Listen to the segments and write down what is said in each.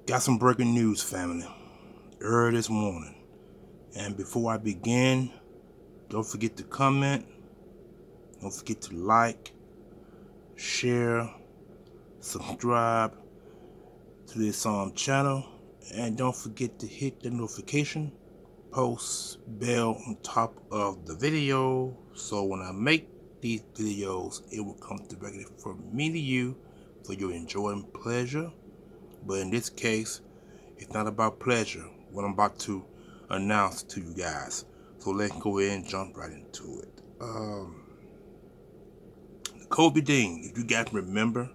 Got some breaking news, family, early this morning. And before I begin, don't forget to comment, don't forget to like, share, subscribe to this channel, and don't forget to hit the notification post bell on top of the video, so when I make these videos, it will come directly from me to you for your enjoying pleasure. But in this case, it's not about pleasure, what I'm about to announce to you guys. So let's go ahead and jump right into it. Nakobe Dean, if you guys remember,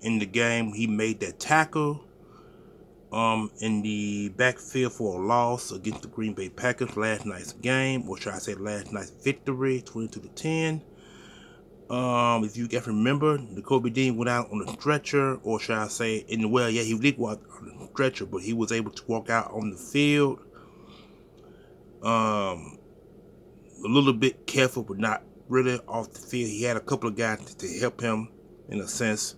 in the game, he made that tackle in the backfield for a loss against the Green Bay Packers last night's game, or should I say last night's victory, 22-10. If you guys remember, Nakobe Dean went out on the stretcher, or should I say, he did go out on the stretcher, but he was able to walk out on the field. A little bit careful, but not really off the field. He had a couple of guys to help him in a sense,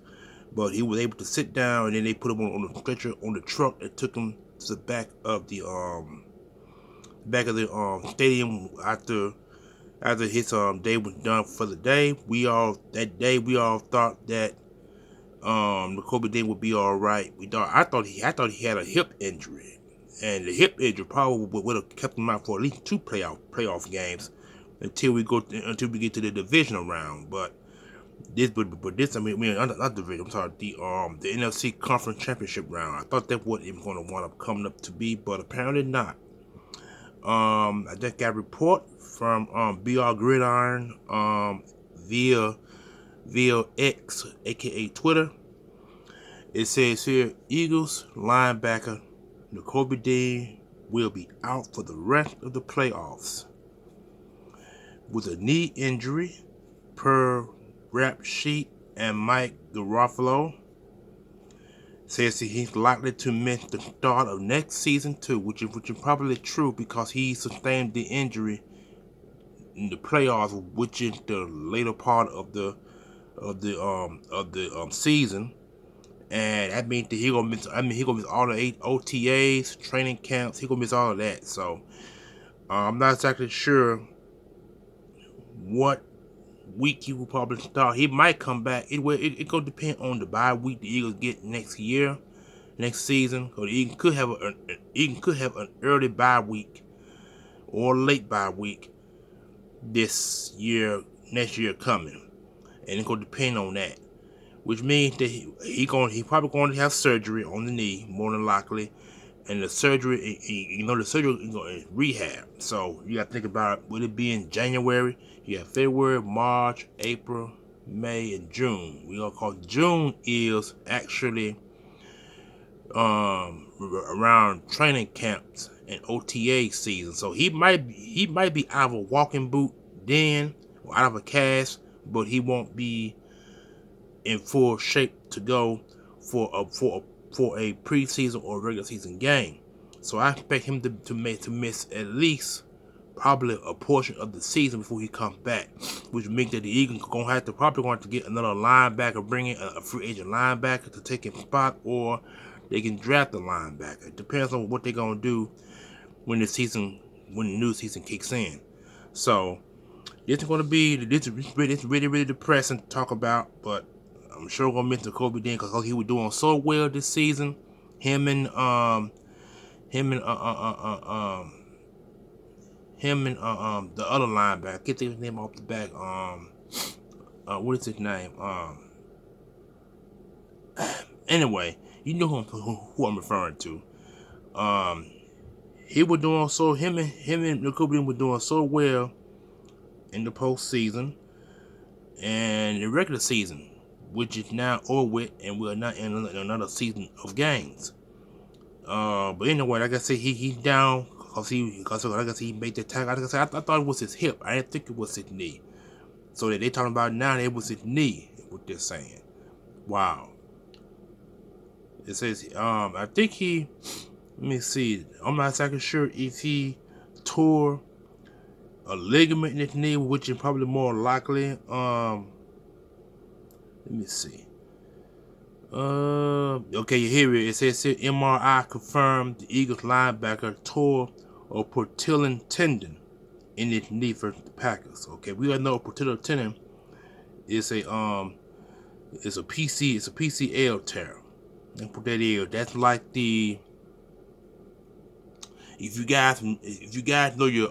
but he was able to sit down, and then they put him on the stretcher on the truck that took him to the back of the stadium after his day was done for the day. We all thought that Nakobe Dean would be all right. I thought he had a hip injury, and the hip injury probably would have kept him out for at least two playoff games until we get to the divisional round. But not division. I'm sorry, the NFC Conference Championship round. I thought that's what it was going to wind up coming up to be, but apparently not. I just got a report from BR Gridiron via X, aka Twitter. It says here, Eagles linebacker Nakobe Dean will be out for the rest of the playoffs with a knee injury, per rap sheet, and Mike Garofalo says that he's likely to miss the start of next season too, which is probably true because he sustained the injury in the playoffs, which is the later part of the season, and that means that he gonna miss all the 8 OTAs, training camps. He gonna miss all of that. So I'm not exactly sure what week he will probably start. He might come back. It gonna depend on the bye week the Eagles get next season. Because the Eagles could have an early bye week or late bye week next year coming, and it's gonna depend on that. Which means that he probably going to have surgery on the knee, more than likely, and the surgery is rehab. So you got to think about it. Would it be in January? You got February, March, April, May, and June. We gonna call June is actually around training camps and OTA season. So he might be out of a walking boot then, or out of a cast, but he won't be in full shape to go for a preseason or regular season game. So I expect him to miss at least probably a portion of the season before he comes back, which means that the Eagles probably going to get another linebacker, bring in a free agent linebacker to take his spot, or they can draft a linebacker. It depends on what they're gonna do when the new season kicks in. So this is really depressing to talk about, but I'm sure gonna miss Nakobe Dean because he was doing so well this season. Him and the other linebacker, I can't think of his name off the back. What is his name? Anyway, you know who I'm referring to. He was doing so. Him and Nakobe Dean were doing so well in the postseason and the regular season, which is now over with, and we're not in another season of games. But anyway, like I said, he's down because like I said, he made the tackle. Like I said, I thought it was his hip. I didn't think it was his knee. So that they talking about now, it was his knee. What they're saying. Wow. It says, I think he. Let me see. I'm not exactly sure if he tore a ligament in his knee, which is probably more likely. Let me see. Okay, here it says here, MRI confirmed the Eagles linebacker tore a patellar tendon in his knee for the Packers. Okay, we all know patellar tendon is a PCL tear. And what that is, that's like the if you guys know your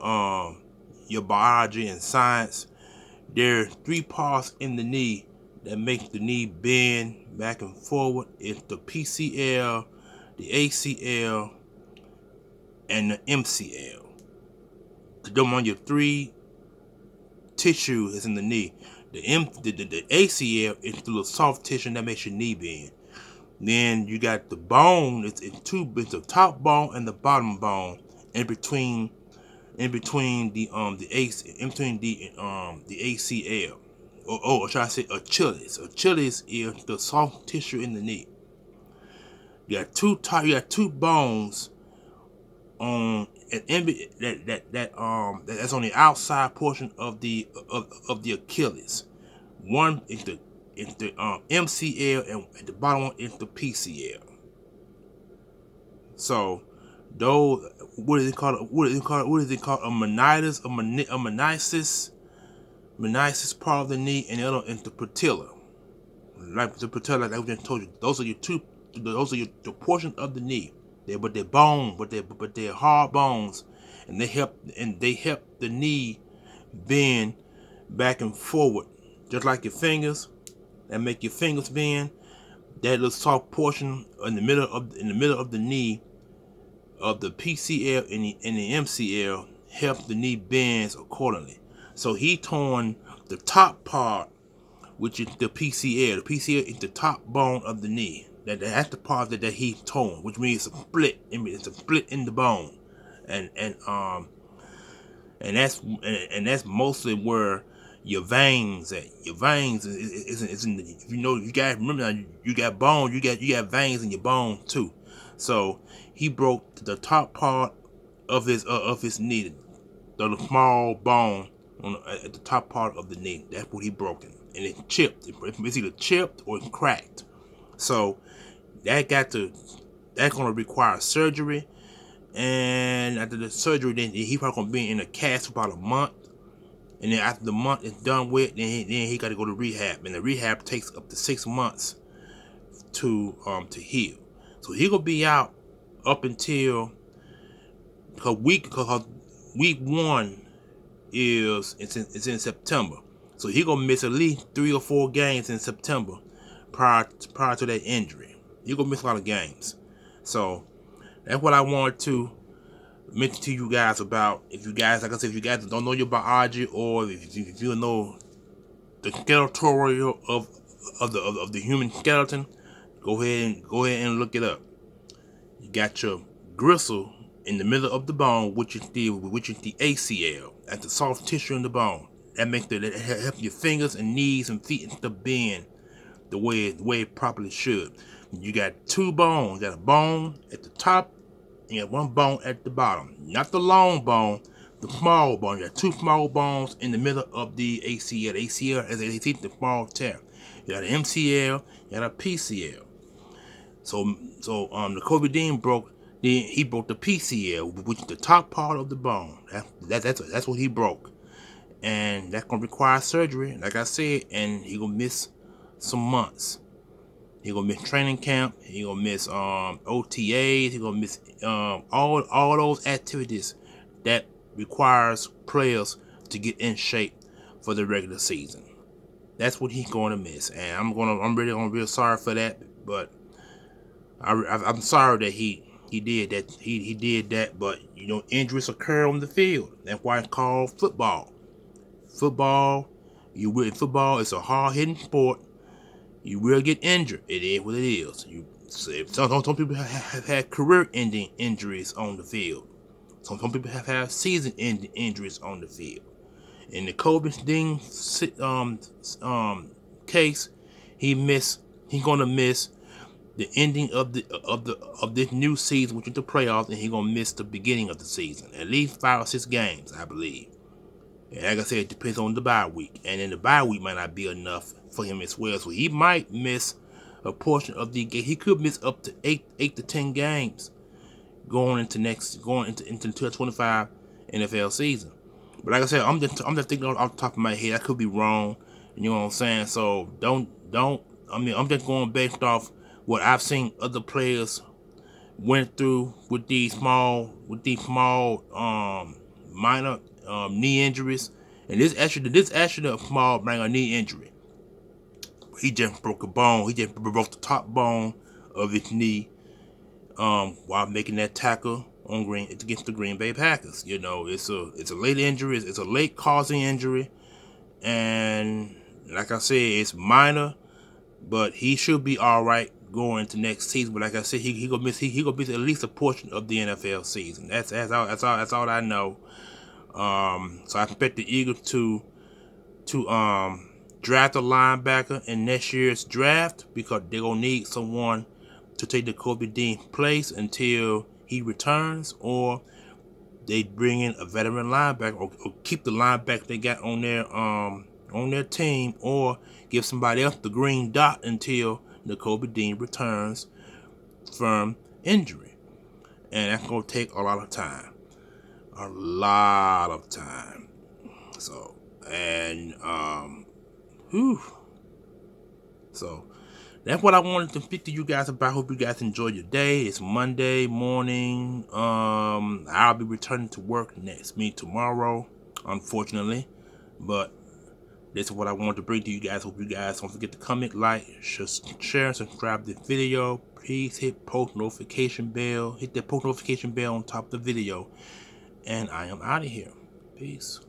biology and science, there are three parts in the knee that make the knee bend back and forward. It's the PCL, the ACL, and the MCL. Them on your three tissue is in the knee. The ACL is the little soft tissue that makes your knee bend. Then you got the bone. It's the top bone and the bottom bone in between the ACL. Or should I say Achilles? Achilles is the soft tissue in the knee. You got two bones on that's on the outside portion of the Achilles. One is the MCL, and at the bottom one is the PCL. So those, what is it called? What is it called? A meniscus part of the knee, and the other is the patella. Like the patella, like I just told you, those are your two. Those are the portion of the knee. They're bone, but they're hard bones, and they help the knee bend back and forward, just like your fingers that make your fingers bend. That little soft portion in the middle of the knee of the PCL and the MCL help the knee bends accordingly. So he torn the top part, which is the PCL. The PCL is the top bone of the knee. That's the part that he torn, which means it's a split. It's a split in the bone, and that's mostly where your veins at. Your veins is in the, you guys remember, you got bone, you got veins in your bone too. So he broke the top part of his knee, the small bone at the top part of the knee. That's what he broken, and it chipped. It's either chipped or cracked. So that's gonna require surgery, and after the surgery, then he probably gonna be in a cast for about a month. And then after the month is done with, then he got to go to rehab, and the rehab takes up to 6 months to heal. So he gonna be out up until week 1 it's in September. So he gonna miss at least 3 or 4 games in September prior to that injury. He gonna miss a lot of games. So that's what I wanted to mention to you guys about. If you guys, like I said, if you guys don't know your biology, or if you know the skeletal of the human skeleton, go ahead and look it up. You got your gristle in the middle of the bone, which is the ACL. That's the soft tissue in the bone. That help your fingers and knees and feet and stuff bend the way it properly should. You got two bones. You got a bone at the top, and you got one bone at the bottom. Not the long bone, the small bone. You got two small bones in the middle of the ACL. The ACL is the small tear. You got an MCL, you got a PCL. So Nakobe Dean broke the PCL, which is the top part of the bone. That's what he broke, and that's gonna require surgery, like I said, and he gonna miss some months. He gonna miss training camp. He gonna miss OTAs. He gonna miss all those activities that requires players to get in shape for the regular season. That's what he's going to miss, and I'm real sorry for that. But I'm sorry that he did that. He did that. But injuries occur on the field. That's why it's called football. Football is a hard hitting sport. You will get injured. It is what it is. Some people have had career-ending injuries on the field. Some people have had season-ending injuries on the field. In the Kobe Dean case, he's gonna miss the ending of this new season, which is the playoffs, and he's gonna miss the beginning of the season. At least 5 or 6 games, I believe. And like I said, it depends on the bye week, and then the bye week might not be enough for him as well. So he might miss a portion of the game. He could miss up to 8 to 10 games going into 2025 NFL season. But like I said, I'm just thinking off the top of my head. I could be wrong. You know what I'm saying? So don't. I mean, I'm just going based off what I've seen other players went through with these small minor knee injuries. And this actually a small minor knee injury. He just broke a bone. He just broke the top bone of his knee while making that tackle against the Green Bay Packers. You know, it's a late injury. It's a late causing injury, and like I said, it's minor, but he should be all right going into next season. But like I said, he gonna miss at least a portion of the NFL season. That's all I know. So I expect the Eagles to draft a linebacker in next year's draft, because they're gonna need someone to take Nakobe Dean's place until he returns, or they bring in a veteran linebacker, or keep the linebacker they got on their team, or give somebody else the green dot until Nakobe Dean returns from injury. And that's gonna take a lot of time. So, and so that's what I wanted to speak to you guys about. Hope you guys enjoy your day. It's Monday morning. I'll be returning to work tomorrow, unfortunately. But this is what I wanted to bring to you guys. Hope you guys don't forget to comment, like, share, and subscribe to this video. Please hit post notification bell. Hit that post notification bell on top of the video. And I am out of here. Peace.